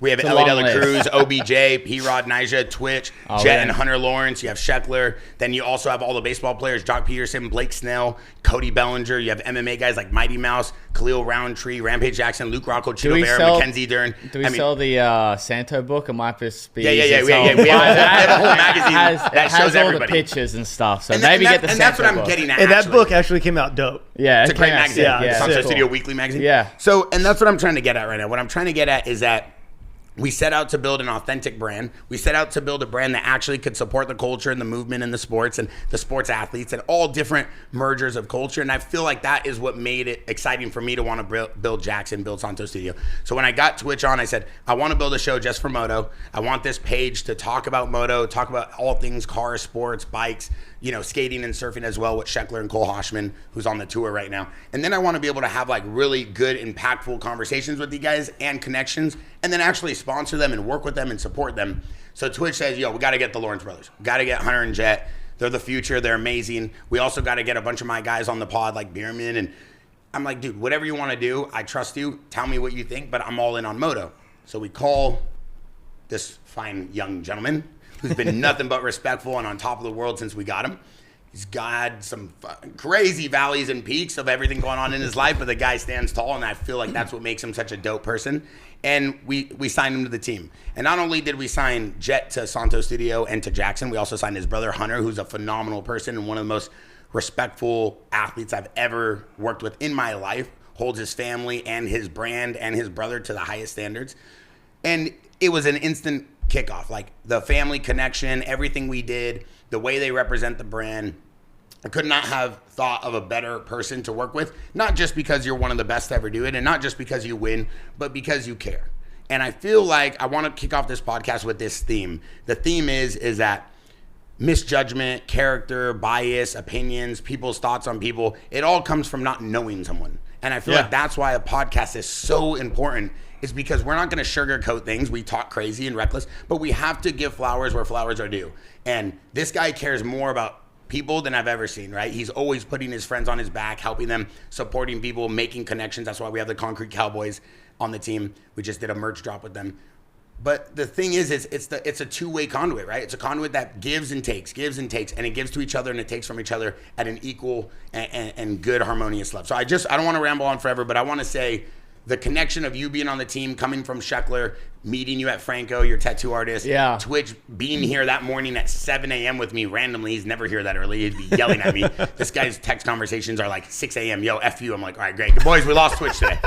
We have Ellie De La Cruz, OBJ, P-Rod, Nyjah, Twitch, Jett and Hunter Lawrence. You have Sheckler. Then you also have all the baseball players, Jock Peterson, Blake Snell, Cody Bellinger. You have MMA guys like Mighty Mouse, Khalil Roundtree, Rampage Jackson, Luke Rocco, Chino Vera, Mackenzie Dern. Do we sell the Santo book? It might just be. Yeah. We have a whole magazine that shows all everybody. The pictures and stuff. So maybe get the Santo book. And that's what I'm getting at. And that book actually came out dope. Yeah, it's a great magazine. Yeah, Santo Studio Weekly magazine. Yeah. So, and that's what I'm trying to get at right now. What I'm trying to get at is that we set out to build an authentic brand. We set out to build a brand that actually could support the culture and the movement and the sports and the sports athletes and all different mergers of culture. And I feel like that is what made it exciting for me to want to build Jaxxon, build Santo Studio. So when I got Twitch on, I said, I want to build a show just for moto. I want this page to talk about moto, talk about all things cars, sports, bikes, skating and surfing as well with Sheckler and Cole Hoshman, who's on the tour right now. And then I want to be able to have like really good, impactful conversations with you guys and connections, and then actually sponsor them and work with them and support them. So Twitch says, we got to get the Lawrence brothers. We got to get Hunter and Jett. They're the future. They're amazing. We also got to get a bunch of my guys on the pod like Bierman. And I'm like, dude, whatever you want to do, I trust you. Tell me what you think, but I'm all in on moto. So we call this fine young gentleman who's been nothing but respectful and on top of the world since we got him. He's got some crazy valleys and peaks of everything going on in his life, but the guy stands tall, and I feel like that's what makes him such a dope person. And we signed him to the team. And not only did we sign Jett to Santo Studio and to Jaxxon, we also signed his brother Hunter, who's a phenomenal person and one of the most respectful athletes I've ever worked with in my life, holds his family and his brand and his brother to the highest standards. And it was an instant kickoff, like the family connection, everything we did, the way they represent the brand. I could not have thought of a better person to work with, not just because you're one of the best to ever do it, and not just because you win, but because you care. And I feel like I want to kick off this podcast with this theme. The theme is that misjudgment, character, bias, opinions, people's thoughts on people, it all comes from not knowing someone. And I feel like that's why a podcast is so important, is because we're not going to sugarcoat things. We talk crazy and reckless, but we have to give flowers where flowers are due. And this guy cares more about people than I've ever seen, right? He's always putting his friends on his back, helping them, supporting people, making connections. That's why we have the Concrete Cowboys on the team. We just did a merch drop with them. But the thing is it's a two-way conduit, right? It's a conduit that gives and takes, and it gives to each other and it takes from each other at an equal and good harmonious level. So I don't want to ramble on forever, but I want to say the connection of you being on the team, coming from Sheckler, meeting you at Franco, your tattoo artist, Twitch, being here that morning at 7 a.m. with me randomly. He's never here that early. He'd be yelling at me. This guy's text conversations are like 6 a.m. Yo, F you. I'm like, all right, great. Boys, we lost Twitch today.